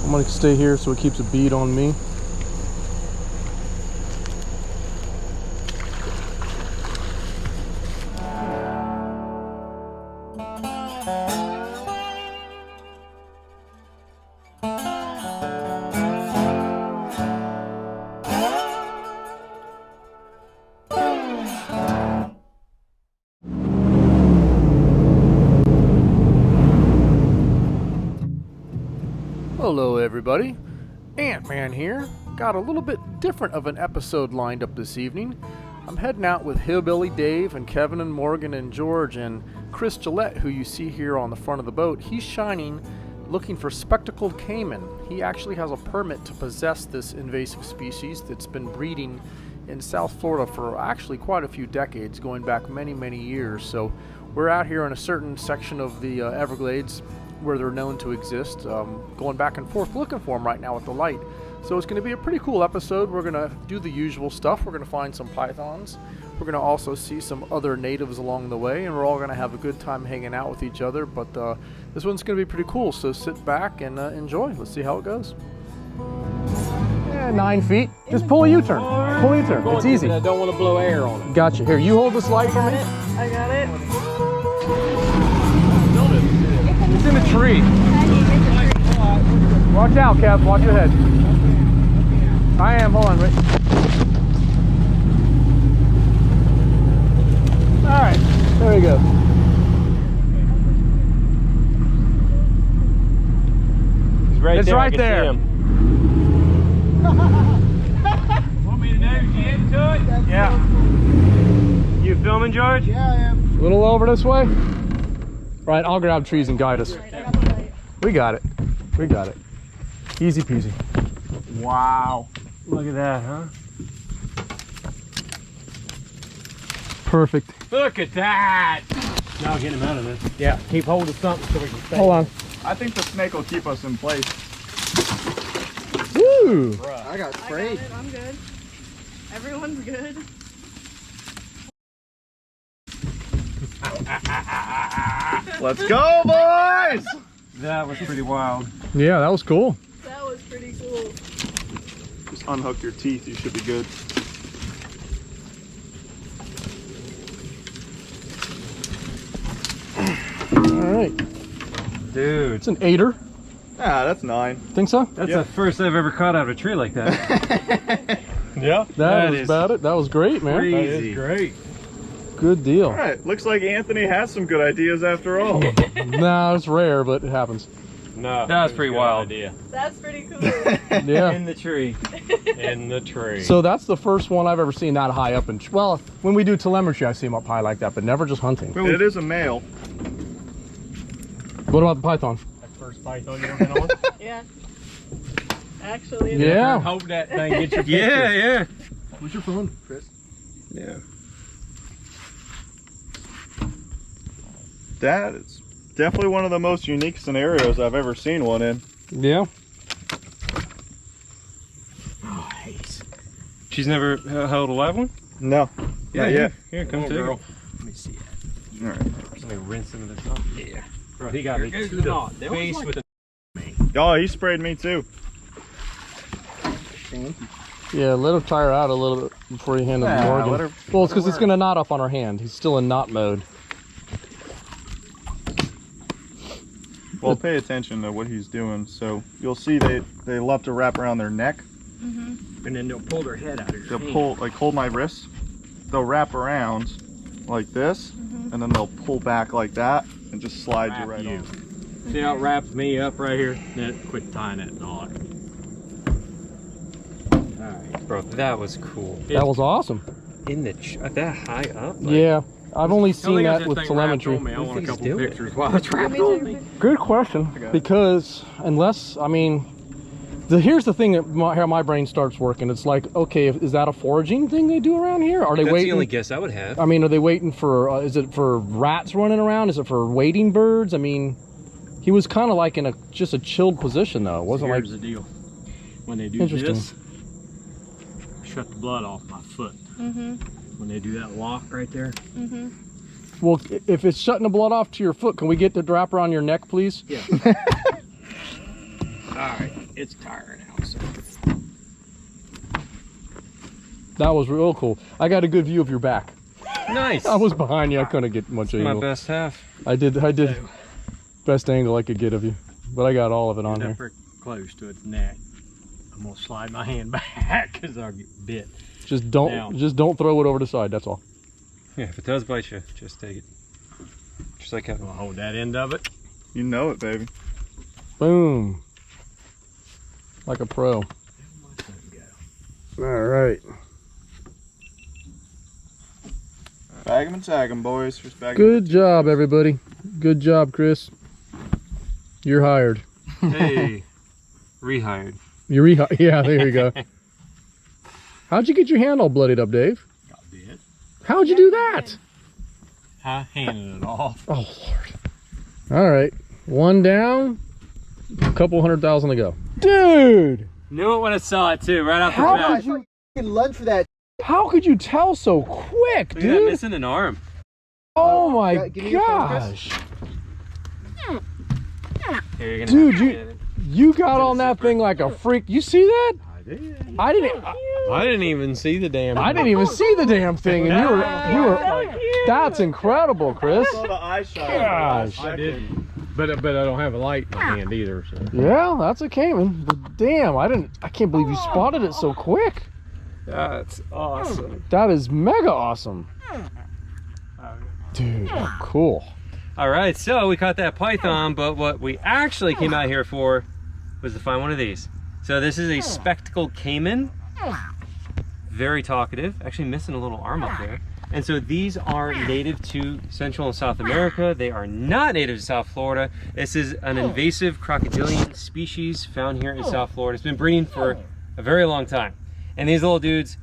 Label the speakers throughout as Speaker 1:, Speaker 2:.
Speaker 1: I'm gonna stay here so it keeps a bead on me. Hello everybody, Ant-Man here. Got a little bit different of an episode lined up this evening. I'm heading out with Hillbilly Dave and Kevin and Morgan and George and Chris Gillette, who you see here on the front of the boat. He's shining looking for Spectacled Caiman. He actually has a permit to possess this invasive species that's been breeding in South Florida for actually quite a few decades, going back many years. So we're out here in a certain section of the Everglades where they're known to exist, going back and forth looking for them right now with the light. So it's going to be a pretty cool episode. We're going to do the usual stuff. We're going to find some pythons. We're going to also see some other natives along the way, and we're all going to have a good time hanging out with each other. But this one's going to be pretty cool, so sit back and enjoy. Let's see how it goes. Yeah, 9 feet. Just pull a U-turn. Pull a U-turn. It's easy.
Speaker 2: I don't want to blow air on it.
Speaker 1: Gotcha. Here, you hold this light for me.
Speaker 3: I got it.
Speaker 1: It's in a tree. Watch out, Kev. Watch your head. I am. Hold on. Wait. All right. There we go.
Speaker 2: He's right
Speaker 1: it's
Speaker 2: there.
Speaker 1: right there.
Speaker 2: Want me to get into it?
Speaker 1: Yeah.
Speaker 2: You filming, George?
Speaker 3: Yeah, I am.
Speaker 1: A little over this way. Right. I'll grab trees and guide us. We got it. We got it. Easy peasy.
Speaker 2: Wow. Look at that, huh?
Speaker 1: Perfect.
Speaker 2: Look at that. Now get him out of this. Yeah, keep hold of something so we can stay.
Speaker 1: Hold on.
Speaker 4: I think the snake will keep us in place.
Speaker 1: Woo!
Speaker 3: I got sprayed. I'm good. Everyone's good.
Speaker 4: Let's go, boys!
Speaker 2: That was pretty wild.
Speaker 1: Yeah, that was cool.
Speaker 3: That was pretty cool.
Speaker 4: Just unhook your teeth, you should be good.
Speaker 1: All right.
Speaker 2: Dude.
Speaker 1: It's an 8-er.
Speaker 4: Ah, that's 9.
Speaker 1: Think so?
Speaker 2: That's the first I've ever caught out of a tree like that. Yeah.
Speaker 1: That was about it. That was great, man.
Speaker 2: Crazy. That is great.
Speaker 1: Good deal.
Speaker 4: Alright, looks like Anthony has some good ideas after all.
Speaker 1: Nah, it's rare, but it happens.
Speaker 2: No. That was pretty wild. Idea.
Speaker 3: That's pretty cool.
Speaker 1: Yeah.
Speaker 2: In the tree. In the tree.
Speaker 1: So that's the first one I've ever seen that high up. And well, when we do telemetry, I see them up high like that, but never just hunting.
Speaker 4: It is a male.
Speaker 1: What about the python?
Speaker 2: That first python you ever been on?
Speaker 3: Yeah. Actually.
Speaker 1: Yeah.
Speaker 2: Hope that thing gets your picture. Yeah.
Speaker 1: What's your phone, Chris?
Speaker 2: Yeah.
Speaker 4: That is definitely one of the most unique scenarios I've ever seen one in.
Speaker 1: Yeah.
Speaker 2: Nice. She's never held a live one?
Speaker 4: No. Not yet.
Speaker 2: Here, come to
Speaker 4: girl.
Speaker 2: Let me see it.
Speaker 4: Alright.
Speaker 2: Let me rinse some of this off. Yeah. Bro, he got me to the face with a...
Speaker 4: Oh, he sprayed me too.
Speaker 1: Yeah, let him tire out a little bit before you hand him to Morgan. Well, it's because it's going to knot up on her hand. He's still in knot mode.
Speaker 4: Well, pay attention to what he's doing. So you'll see they love to wrap around their neck.
Speaker 2: And then they'll pull their head out of your
Speaker 4: They'll
Speaker 2: hand.
Speaker 4: pull, like hold my wrist. They'll wrap around like this, and then they'll pull back like that and just slide you right on.
Speaker 2: See how it wraps me up right here? Then quit tying that knot. Alright, bro, that was cool.
Speaker 1: That was awesome.
Speaker 2: In the that high up? Like,
Speaker 1: Yeah, I've only seen that with telemetry.
Speaker 2: I want a couple pictures while it's wrapped on me.
Speaker 1: Good question, because unless, I mean, here's the thing that how my brain starts working. It's like, okay, is that a foraging thing they do around here? Are they
Speaker 2: That's
Speaker 1: waiting?
Speaker 2: the only guess I would have.
Speaker 1: I mean, are they waiting for, is it for rats running around? Is it for wading birds? I mean, he was kind of like in just a chilled position though. It wasn't
Speaker 2: Here's
Speaker 1: like...
Speaker 2: the deal. When they do this, shut the blood off my foot. When they do that lock right there.
Speaker 1: Well, if it's shutting the blood off to your foot, can we get the wrap around your neck, please?
Speaker 2: Yeah. All right. it's tired out. So.
Speaker 1: That was real cool. I got a good view of your back.
Speaker 2: Nice.
Speaker 1: I was behind you. I couldn't get much angle.
Speaker 2: My best half.
Speaker 1: I did best angle I could get of you, but I got all of it on
Speaker 2: Get
Speaker 1: here.
Speaker 2: up very close to its neck. I'm gonna slide my hand back because I'll get bit.
Speaker 1: Just don't throw it over the side. That's all.
Speaker 2: Yeah, if it does bite you, just take it. Just like that. I'll hold that end of it.
Speaker 4: You know it, baby.
Speaker 1: Boom. Like a pro. All right.
Speaker 4: Bag 'em and tag 'em, boys. Just bag 'em.
Speaker 1: Good job, everybody. Good job, Chris. You're hired.
Speaker 2: Hey, rehired.
Speaker 1: You're rehired. Yeah, there you go. How'd you get your hand all bloodied up, Dave?
Speaker 2: Got bit.
Speaker 1: How'd you do that?
Speaker 2: I handed it off.
Speaker 1: Oh, Lord. All right. One down. A couple 100,000 to go. Dude!
Speaker 2: Knew it when I saw it too, right off the
Speaker 1: How
Speaker 2: bat.
Speaker 1: could you?
Speaker 5: Lunch for that.
Speaker 1: How could you tell so quick,
Speaker 2: Look at that,
Speaker 1: dude?
Speaker 2: missing an arm.
Speaker 1: Oh my
Speaker 5: Give me your phone,
Speaker 1: gosh!
Speaker 2: Here, you're gonna
Speaker 1: Dude,
Speaker 2: have to get it.
Speaker 1: You got on that thing like a freak. You see that?
Speaker 2: I did.
Speaker 1: I didn't.
Speaker 2: I didn't even see the damn.
Speaker 1: I didn't even see the damn thing, and you were. That's incredible, Chris.
Speaker 4: I saw the eye shot.
Speaker 1: Gosh.
Speaker 2: I did. But I don't have a light in my hand either. So.
Speaker 1: Yeah, that's a Caiman. But damn, I can't believe you spotted it so quick.
Speaker 2: That's awesome.
Speaker 1: That is mega awesome. Dude, cool.
Speaker 2: All right, so we caught that python, but what we actually came out here for was to find one of these. So this is a spectacled caiman. Very talkative. Actually missing a little arm up there. And so these are native to Central and South America. They are not native to South Florida. This is an invasive crocodilian species found here in South Florida. It's been breeding for a very long time. And these little dudes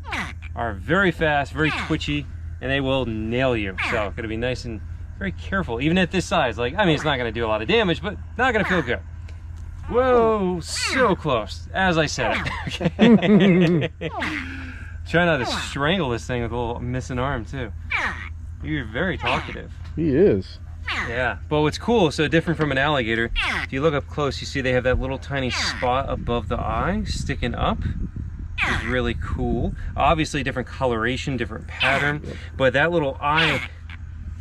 Speaker 2: are very fast, very twitchy, and they will nail you. So gotta be nice and very careful, even at this size. Like, I mean, it's not gonna do a lot of damage, but not gonna feel good. Whoa, so close, as I said it. Try not to strangle this thing with a little missing arm too. You're very talkative.
Speaker 1: He is.
Speaker 2: Yeah, but what's cool, so different from an alligator, if you look up close, you see they have that little tiny spot above the eye sticking up. Which is really cool. Obviously different coloration, different pattern, but that little eye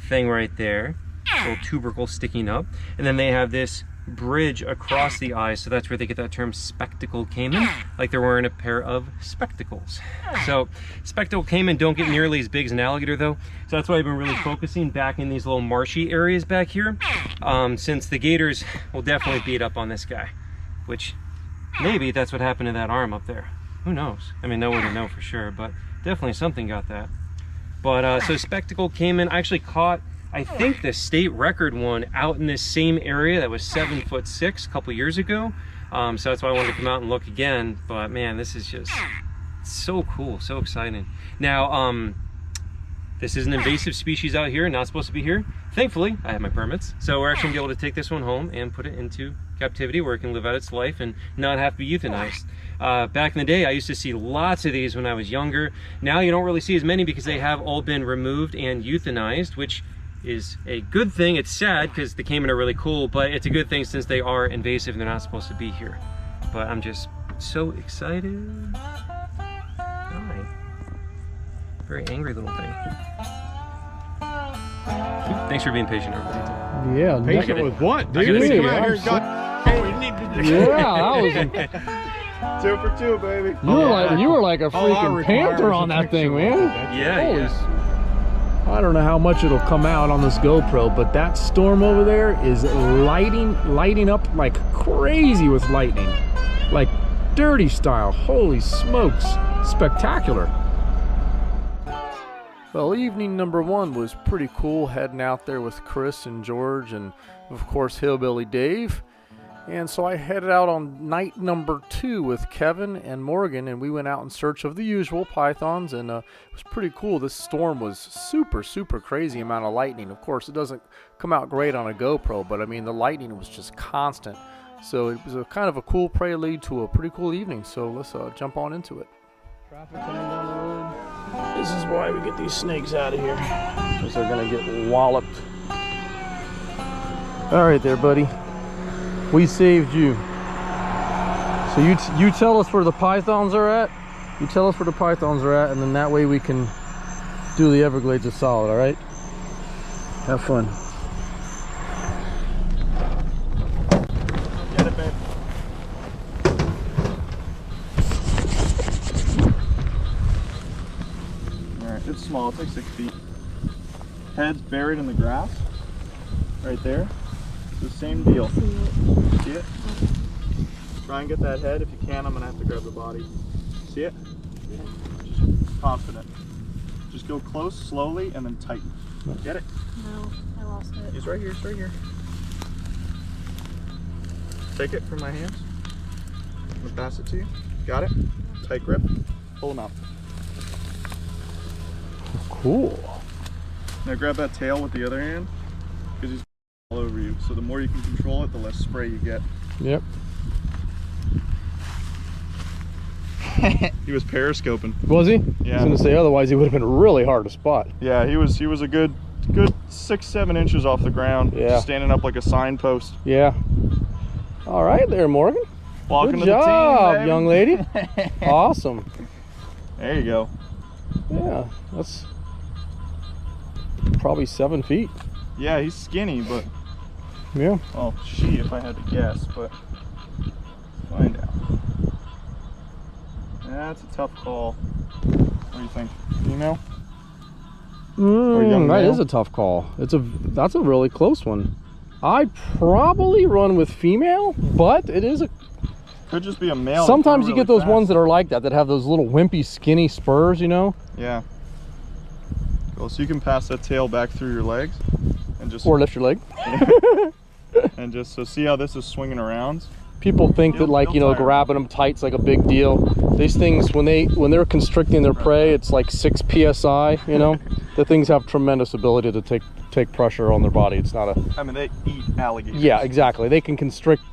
Speaker 2: thing right there, little tubercle sticking up, and then they have this bridge across the eye, so that's where they get that term spectacled caiman, like they're wearing a pair of spectacles. So spectacled caiman don't get nearly as big as an alligator though, so that's why I've been really focusing back in these little marshy areas back here, since the gators will definitely beat up on this guy, which maybe that's what happened to that arm up there. Who knows? I mean, no one will know for sure, but definitely something got that. But so spectacled caiman, I actually caught, I think, the state record one out in this same area that was 7'6" a couple years ago. So that's why I wanted to come out and look again. But man, this is just so cool, so exciting. Now, this is an invasive species out here, not supposed to be here. Thankfully, I have my permits. So we're actually gonna be able to take this one home and put it into captivity where it can live out its life and not have to be euthanized. Back in the day, I used to see lots of these when I was younger. Now you don't really see as many because they have all been removed and euthanized, which is a good thing. It's sad because the caiman are really cool, but it's a good thing since they are invasive and they're not supposed to be here. But I'm just so excited. Hi. Very angry little thing. Thanks for being patient, everybody.
Speaker 1: Yeah.
Speaker 6: Patient with what, dude?
Speaker 2: gotta
Speaker 6: We
Speaker 2: see
Speaker 6: come
Speaker 2: it.
Speaker 6: out here and got. Oh, we need to.
Speaker 1: Yeah, that was.
Speaker 4: 2 for 2, baby.
Speaker 1: You were like a
Speaker 6: All I
Speaker 1: freaking
Speaker 6: require
Speaker 1: panther
Speaker 6: is a
Speaker 1: on that
Speaker 6: picture
Speaker 1: thing,
Speaker 6: of
Speaker 1: man.
Speaker 6: it.
Speaker 2: Yeah,
Speaker 1: Holy
Speaker 2: yeah.
Speaker 1: I don't know how much it'll come out on this GoPro, but that storm over there is lighting up like crazy with lightning. Like dirty style. Holy smokes. Spectacular. Well, evening number 1 was pretty cool, heading out there with Chris and George and, of course, Hillbilly Dave. And so I headed out on night number 2 with Kevin and Morgan, and we went out in search of the usual pythons, and it was pretty cool. This storm was super crazy amount of lightning. Of course, it doesn't come out great on a GoPro, but I mean, the lightning was just constant. So it was a kind of a cool prelude to a pretty cool evening. So let's jump on into it. Traffic coming down the road. This is why we get these snakes out of here, because they're gonna get walloped. All right there, buddy. We saved you. So you tell us where the pythons are at. You tell us where the pythons are at, and then that way we can do the Everglades of solid. All right. Have fun.
Speaker 4: Get it, babe. Alright, it's small, it's like 6 feet. Head's buried in the grass. Right there. It's the same deal. See it? Try and get that head. If you can, I'm gonna have to grab the body. See it? Just confident. Just go close, slowly, and then tighten. Get it?
Speaker 3: No, I lost it.
Speaker 4: He's right here, it's right here. Take it from my hands. I'm gonna pass it to you. Got it? Tight grip. Pull him out.
Speaker 1: Cool.
Speaker 4: Now grab that tail with the other hand, because he's all over you. So the more you can control it, the less spray you get.
Speaker 1: Yep.
Speaker 4: He was periscoping.
Speaker 1: Was he?
Speaker 4: Yeah.
Speaker 1: I was gonna say, otherwise he would have been really hard to spot.
Speaker 4: Yeah, he was a good 6-7 inches off the ground.
Speaker 1: Yeah.
Speaker 4: Just standing up like a signpost.
Speaker 1: Yeah. All right there, Morgan.
Speaker 4: Welcome
Speaker 1: Good
Speaker 4: to the team,
Speaker 1: job,
Speaker 4: baby.
Speaker 1: young lady. Awesome.
Speaker 4: There you go.
Speaker 1: Yeah, that's probably 7 feet.
Speaker 4: Yeah, he's skinny, but
Speaker 1: Yeah.
Speaker 4: well, she, if I had to guess, but find out. That's a tough call. What do you think? Female? young
Speaker 1: That
Speaker 4: male?
Speaker 1: is a tough call. That's a really close one. I'd probably run with female, but it is a.
Speaker 4: Could just be a male.
Speaker 1: Sometimes you
Speaker 4: really
Speaker 1: get those
Speaker 4: fast.
Speaker 1: ones that are like that have those little wimpy, skinny spurs, you know.
Speaker 4: Yeah. Well, so you can pass that tail back through your legs, and just
Speaker 1: Or lift your leg.
Speaker 4: and just so see how this is swinging around.
Speaker 1: People think that, like, you know, grabbing them tight's like a big deal. These things, when they're constricting their prey, it's like 6 psi. You know, the things have tremendous ability to take pressure on their body. It's not a.
Speaker 4: I mean, they eat alligators.
Speaker 1: Yeah, exactly. They can constrict.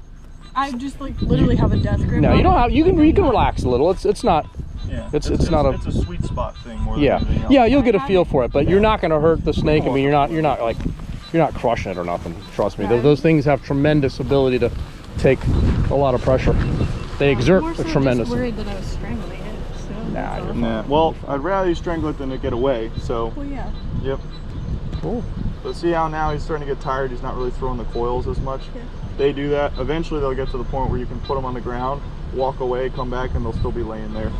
Speaker 3: I just like literally have a death grip.
Speaker 1: No,
Speaker 3: on
Speaker 1: you don't
Speaker 3: it.
Speaker 1: have. You can relax a little. It's not.
Speaker 4: Yeah.
Speaker 1: It's not a.
Speaker 4: It's a sweet spot thing more than
Speaker 1: Yeah,
Speaker 4: anything else.
Speaker 1: yeah. You'll get a feel for it, but you're not going to hurt the snake. I mean, you're not crushing it or nothing. Trust me. Those things have tremendous ability to take a lot of pressure. They exert
Speaker 3: More so
Speaker 1: a tremendous.
Speaker 3: Just worried that I was strangling it. So
Speaker 1: Nah,
Speaker 3: that's
Speaker 1: you're
Speaker 3: all.
Speaker 4: Nah. Well, I'd rather you strangle it than it get away. So.
Speaker 3: Well, yeah.
Speaker 4: Yep.
Speaker 1: Cool.
Speaker 4: But see how now he's starting to get tired. He's not really throwing the coils as much.
Speaker 3: Yeah.
Speaker 4: They do that. Eventually, they'll get to the point where you can put them on the ground, walk away, come back, and they'll still be laying there.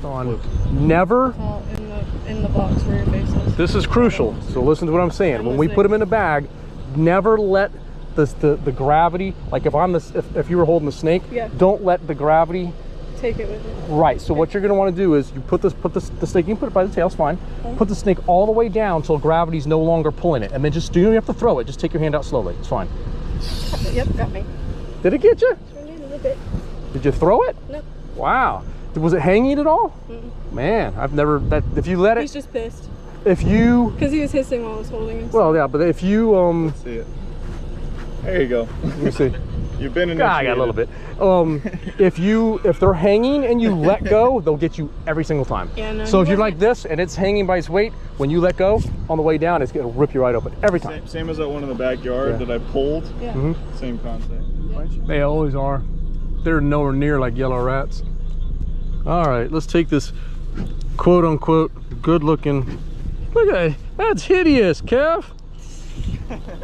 Speaker 1: On. Never.
Speaker 3: All in the box where your face is.
Speaker 1: This is crucial. So listen to what I'm saying. When we put them in a bag, never let the gravity. Like if you were holding the snake,
Speaker 3: Yeah.
Speaker 1: don't let the gravity.
Speaker 3: Take it with it.
Speaker 1: Right. So what you're going to want to do is you put the snake. You can put it by the tail. It's fine.
Speaker 3: Okay.
Speaker 1: Put the snake all the way down until gravity's no longer pulling it, and then just you don't have to throw it. Just take your hand out slowly. It's fine.
Speaker 3: Yep, got me.
Speaker 1: Did it get you?
Speaker 3: Turned in a little bit.
Speaker 1: Did you throw it?
Speaker 3: No.
Speaker 1: Wow. Was it hanging at all? Man, I've never. If you let
Speaker 3: He's
Speaker 1: it,
Speaker 3: just pissed
Speaker 1: if you.
Speaker 3: because he was hissing while I was holding him.
Speaker 1: Well, yeah, but if you
Speaker 4: See it. There you go.
Speaker 1: let me see.
Speaker 4: You've been in.
Speaker 1: I got a little bit. If they're hanging and you let go, they'll get you every single time.
Speaker 3: Yeah, no,
Speaker 1: So
Speaker 3: he
Speaker 1: if you're
Speaker 3: wasn't.
Speaker 1: like this and it's hanging by its weight, when you let go on the way down, it'll rip you right open every time.
Speaker 4: Same as that one in the backyard
Speaker 1: Yeah.
Speaker 4: that I pulled.
Speaker 3: Yeah.
Speaker 4: Same concept.
Speaker 1: They always are. They're nowhere near like yellow rats. All right, let's take this quote unquote good looking. Look at it. That's hideous, Kev.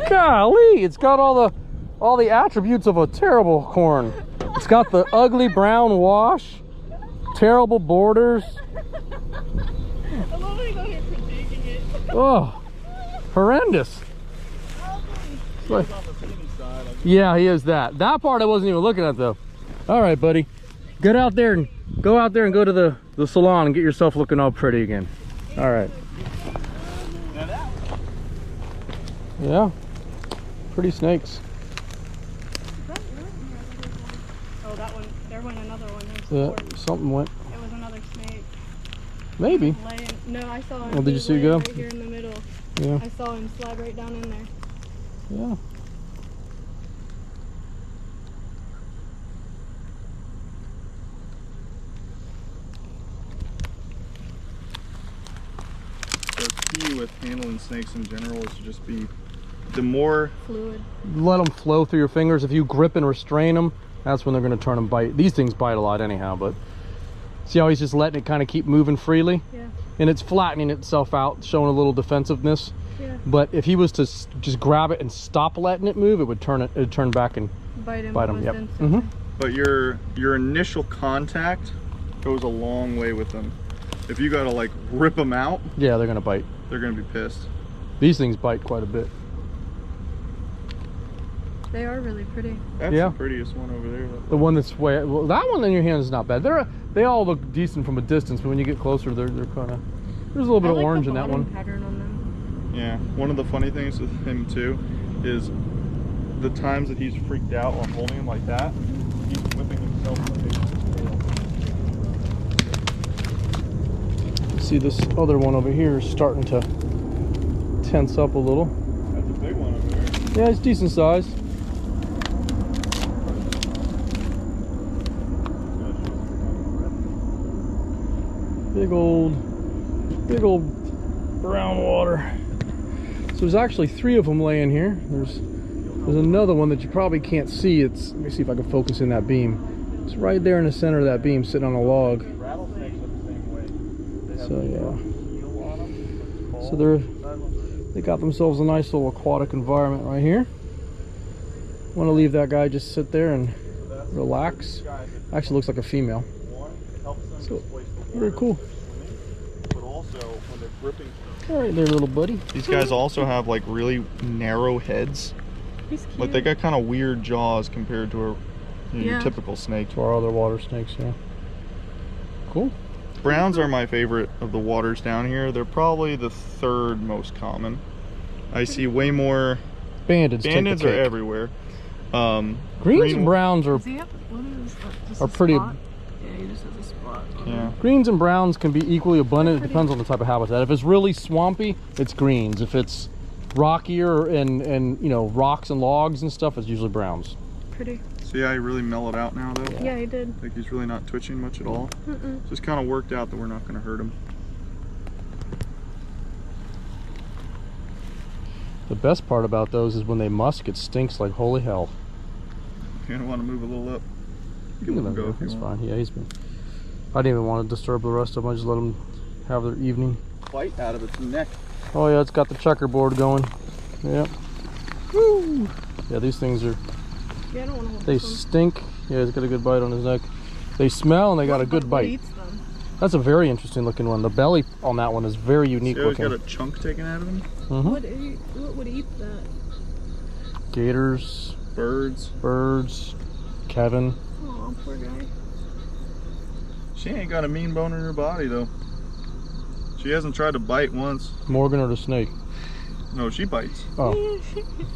Speaker 1: Golly, it's got all the attributes of a terrible corn. It's got the ugly brown wash, terrible borders.
Speaker 3: I love when he's out here critiquing it.
Speaker 1: Oh, horrendous. It's like- yeah, he is that. That part I wasn't even looking at though. All right, buddy. Go out there and go to the salon and get yourself looking all pretty again. All right. Yeah. Pretty snakes.
Speaker 3: Oh, that one. There went another one.
Speaker 1: Yeah,
Speaker 3: There's 4.
Speaker 1: something went.
Speaker 3: It was another snake.
Speaker 1: Maybe.
Speaker 3: No, I saw him.
Speaker 1: Oh, did
Speaker 3: He
Speaker 1: you
Speaker 3: was
Speaker 1: see it
Speaker 3: laying
Speaker 1: go?
Speaker 3: Right here in the middle.
Speaker 1: Yeah.
Speaker 3: I saw him slide right down in there.
Speaker 1: Yeah.
Speaker 4: The key with handling snakes in general is to just be the more
Speaker 3: Fluid.
Speaker 1: Let them flow through your fingers. If you grip and restrain them, That's when they're going to turn and bite. These things bite a lot anyhow, but see how he's just letting it kind of keep moving freely?
Speaker 3: Yeah.
Speaker 1: And it's flattening itself out, showing a little defensiveness.
Speaker 3: Yeah.
Speaker 1: But if he was to just grab it and stop letting it move, it would turn back and
Speaker 3: Bite him.
Speaker 1: bite him. Yep.
Speaker 3: Instantly.
Speaker 4: But your initial contact goes a long way with them. If you gotta like rip them out,
Speaker 1: Yeah, they're going to bite.
Speaker 4: they're gonna be pissed.
Speaker 1: These things bite quite a bit.
Speaker 3: They are really pretty.
Speaker 4: That's
Speaker 1: Yeah.
Speaker 4: the prettiest one over there.
Speaker 1: The one that's way, well, that one in your hand is not bad. They all look decent from a distance, but when you get closer, they're kind of. There's a little bit
Speaker 3: I
Speaker 1: of
Speaker 3: like
Speaker 1: orange
Speaker 3: the
Speaker 1: in that
Speaker 3: bottom
Speaker 1: one.
Speaker 3: pattern on them.
Speaker 4: Yeah. One of the funny things with him too is the times that he's freaked out while holding him like that, he's whipping himself in the face with his tail.
Speaker 1: See, this other one over here is starting to tense up a little.
Speaker 4: That's a big one over there.
Speaker 1: Yeah, it's decent size. Big old brown water. So there's actually 3 of them laying here. There's another one that you probably can't see. Let me see if I can focus in that beam. It's right there in the center of that beam, sitting on a log.
Speaker 4: Rattlesnakes are the same way. They have
Speaker 1: So
Speaker 4: a
Speaker 1: yeah.
Speaker 4: heel on them.
Speaker 1: So they got themselves a nice little aquatic environment right here. Want to leave that guy just sit there and relax. Actually looks like a female. So very cool.
Speaker 4: But also when they're gripping.
Speaker 1: All right there, little buddy.
Speaker 4: These guys also have like really narrow heads.
Speaker 3: He's cute.
Speaker 4: Like they got kind of weird jaws compared to your
Speaker 3: Yeah.
Speaker 4: typical snake.
Speaker 1: To our other water snakes, yeah. Cool.
Speaker 4: Browns are my favorite of the waters down here. They're probably the 3rd most common. I see way more.
Speaker 1: Bandeds take the
Speaker 4: Bandits are
Speaker 1: cake.
Speaker 4: everywhere.
Speaker 1: Greens
Speaker 4: green-
Speaker 1: and browns are
Speaker 3: Does he have, what is that? Just
Speaker 1: are
Speaker 3: a
Speaker 1: pretty.
Speaker 3: spot? Yeah, he just has a spot.
Speaker 4: Yeah.
Speaker 1: Greens and browns can be equally abundant. It
Speaker 3: Pretty.
Speaker 1: depends on the type of habitat. If it's really swampy, it's greens. If it's rockier and you know, rocks and logs and stuff, it's usually browns.
Speaker 3: Pretty.
Speaker 4: See how he really mellowed out now though?
Speaker 3: Yeah, he did.
Speaker 4: Like he's really not twitching much at all.
Speaker 3: Mm-mm.
Speaker 4: Just kind of worked out that we're not going to hurt him.
Speaker 1: The best part about those is when they musk, it stinks like holy hell.
Speaker 4: You don't want to move a little up. You
Speaker 1: You
Speaker 4: can let him
Speaker 1: know,
Speaker 4: go if you
Speaker 1: That's
Speaker 4: want.
Speaker 1: fine. Yeah, he's been. I didn't even want to disturb the rest of them. I just let them have their evening.
Speaker 4: Bite out of its neck.
Speaker 1: Oh yeah, it's got the checkerboard going. Yep. Woo! Yeah, these things are.
Speaker 3: Yeah, I don't want to hold
Speaker 1: They
Speaker 3: this one.
Speaker 1: stink. Yeah, he's got a good bite on his neck. They smell and they got a good
Speaker 3: What
Speaker 1: bite.
Speaker 3: eats them?
Speaker 1: That's a very interesting looking one. The belly on that one is very unique
Speaker 4: See how he's
Speaker 1: looking.
Speaker 4: got a chunk taken out of him?
Speaker 3: What would eat that?
Speaker 1: Gators,
Speaker 4: Birds.
Speaker 1: birds, Kevin.
Speaker 3: Oh, poor guy.
Speaker 4: She ain't got a mean bone in her body though. She hasn't tried to bite once.
Speaker 1: Morgan or the snake.
Speaker 4: No, she bites.
Speaker 1: Oh,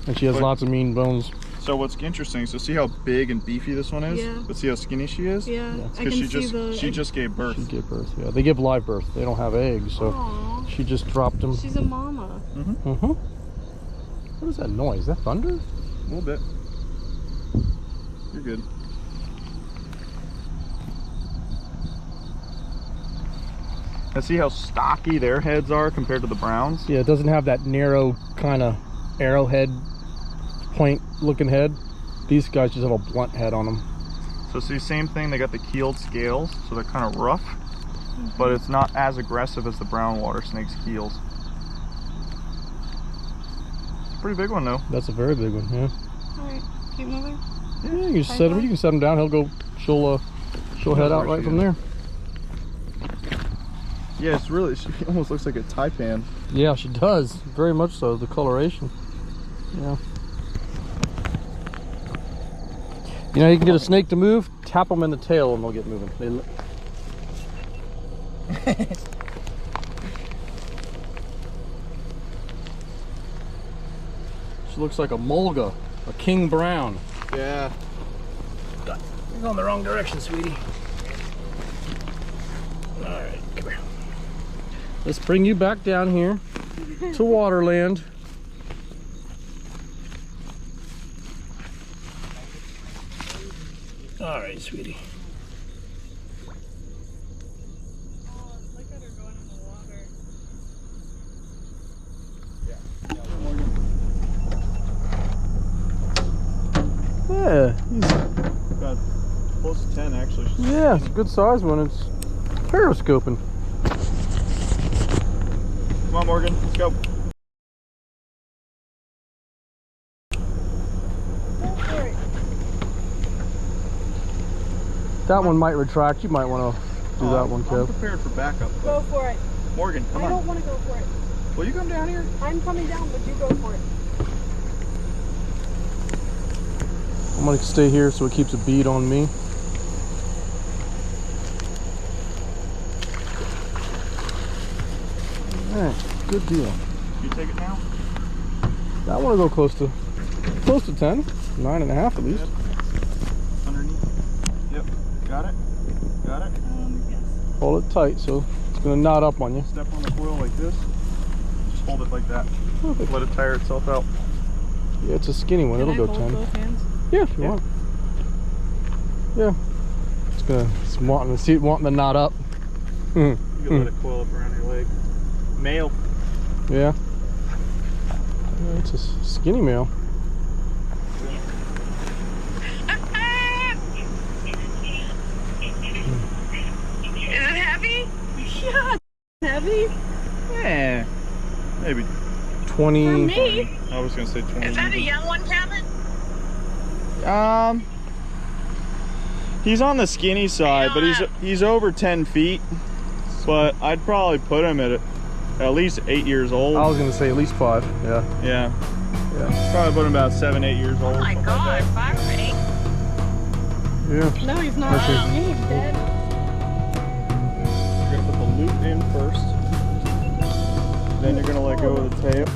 Speaker 1: and she has
Speaker 4: But-
Speaker 1: lots of mean bones.
Speaker 4: So what's interesting, so see how big and beefy this one is?
Speaker 3: Yeah.
Speaker 4: But see how skinny she is?
Speaker 3: Yeah, I
Speaker 4: Because
Speaker 3: can
Speaker 4: she
Speaker 3: see
Speaker 4: just
Speaker 3: the.
Speaker 4: she just gave birth.
Speaker 1: She gave birth. Yeah, they give live birth. They don't have eggs, so
Speaker 3: Aw,
Speaker 1: she just dropped them.
Speaker 3: she's a mama.
Speaker 1: Mm-hmm. What is that noise? Is that thunder?
Speaker 4: A little bit. You're good. And see how stocky their heads are compared to the browns?
Speaker 1: Yeah, it doesn't have that narrow kind of arrowhead point looking head. These guys just have a blunt head on them.
Speaker 4: So see, same thing, they got the keeled scales, so they're kind of rough, but it's not as aggressive as the brown water snake's keels. It's a pretty big one though.
Speaker 1: That's a very big one, yeah.
Speaker 3: Alright, keep moving.
Speaker 1: Yeah, you can set him. You can set him down. She'll head out right from there.
Speaker 4: Yeah, it's really, she almost looks like a taipan.
Speaker 1: Yeah, she does. Very much so. The coloration. Yeah. You know, you can get a snake to move. Tap them in the tail, and they'll get moving. She looks like a mulga, a king brown.
Speaker 4: Yeah.
Speaker 1: You're going the wrong direction, sweetie. Alright, come here. Let's bring you back down here to Waterland. Alright, sweetie.
Speaker 3: Oh, look at her going in the water.
Speaker 1: Yeah, he's
Speaker 4: Got 10 actually.
Speaker 1: Yeah, it's a good size one. It's periscoping.
Speaker 4: Come on, Morgan, let's go.
Speaker 3: Go for it.
Speaker 1: That one might retract. You might want to do that one,
Speaker 4: I'm
Speaker 1: Kev.
Speaker 4: prepared for backup.
Speaker 3: Go for it.
Speaker 4: Morgan, come
Speaker 3: I
Speaker 4: on.
Speaker 3: don't want to go for it.
Speaker 4: Will you come down here?
Speaker 3: I'm coming down, but you go for it.
Speaker 1: I'm going to stay here so it keeps a bead on me. Alright, good deal.
Speaker 4: You take it now?
Speaker 1: I want to go close to 10, 9.5 at least.
Speaker 4: Yep. Underneath. Yep. Got it? Got it?
Speaker 3: Yes.
Speaker 1: Hold it tight so it's going to knot up on you.
Speaker 4: Step on the coil like this. Just hold it like that.
Speaker 1: Perfect.
Speaker 4: Let it tire itself out.
Speaker 1: Yeah, it's a skinny one.
Speaker 3: Can
Speaker 1: It'll
Speaker 3: I
Speaker 1: go
Speaker 3: hold
Speaker 1: 10.
Speaker 3: both hands?
Speaker 1: Yeah, if you want. Yeah. It's wanting to knot up.
Speaker 4: You can let it coil up around your leg. Male.
Speaker 1: Yeah. Yeah, it's a skinny male.
Speaker 3: Is it heavy? Yeah, it's heavy.
Speaker 4: Yeah. Maybe
Speaker 1: 20.
Speaker 3: For me.
Speaker 4: I was gonna say 20.
Speaker 3: Is that a young one, Kevin?
Speaker 4: He's on the skinny side, but he's over 10 feet. But I'd probably put him at least 8 years old.
Speaker 1: I was going to say at least 5. Yeah.
Speaker 4: Yeah.
Speaker 1: Yeah.
Speaker 4: Probably put him about 7, 8 years old.
Speaker 3: Oh my
Speaker 4: something
Speaker 3: God,
Speaker 4: like
Speaker 3: 5 or 8.
Speaker 1: Yeah.
Speaker 3: No, he's not.
Speaker 1: Actually-
Speaker 3: He's dead.
Speaker 4: that. You're gonna put the loop in first. Then you're gonna let go of the tail.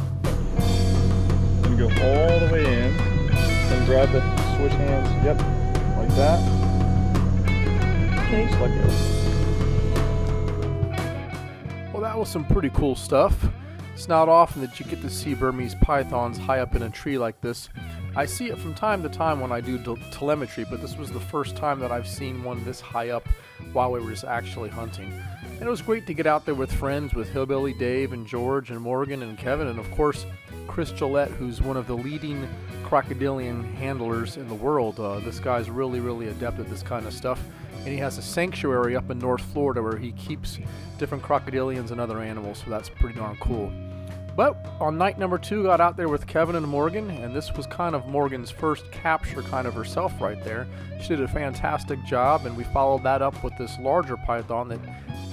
Speaker 4: Then go all the way in. Then grab the switch hands. Yep. Like that.
Speaker 3: Okay.
Speaker 4: Just let go.
Speaker 1: Well, that was some pretty cool stuff. It's not often that you get to see Burmese pythons high up in a tree like this. I see it from time to time when I do telemetry, but this was the first time that I've seen one this high up while we were just actually hunting. And it was great to get out there with friends, with Hillbilly Dave and George and Morgan and Kevin, and of course Chris Gillette, who's one of the leading crocodilian handlers in the world. This guy's really adept at this kind of stuff, and he has a sanctuary up in North Florida where he keeps different crocodilians and other animals, so that's pretty darn cool. But on night number 2, got out there with Kevin and Morgan, and this was kind of Morgan's first capture kind of herself right there. She did a fantastic job, and we followed that up with this larger python that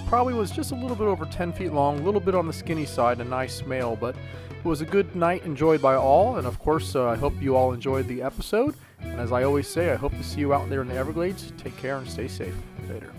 Speaker 1: probably was just a little bit over 10 feet long, a little bit on the skinny side, a nice male, but it was a good night enjoyed by all, and of course I hope you all enjoyed the episode, and as I always say, I hope to see you out there in the Everglades. Take care and stay safe. Later.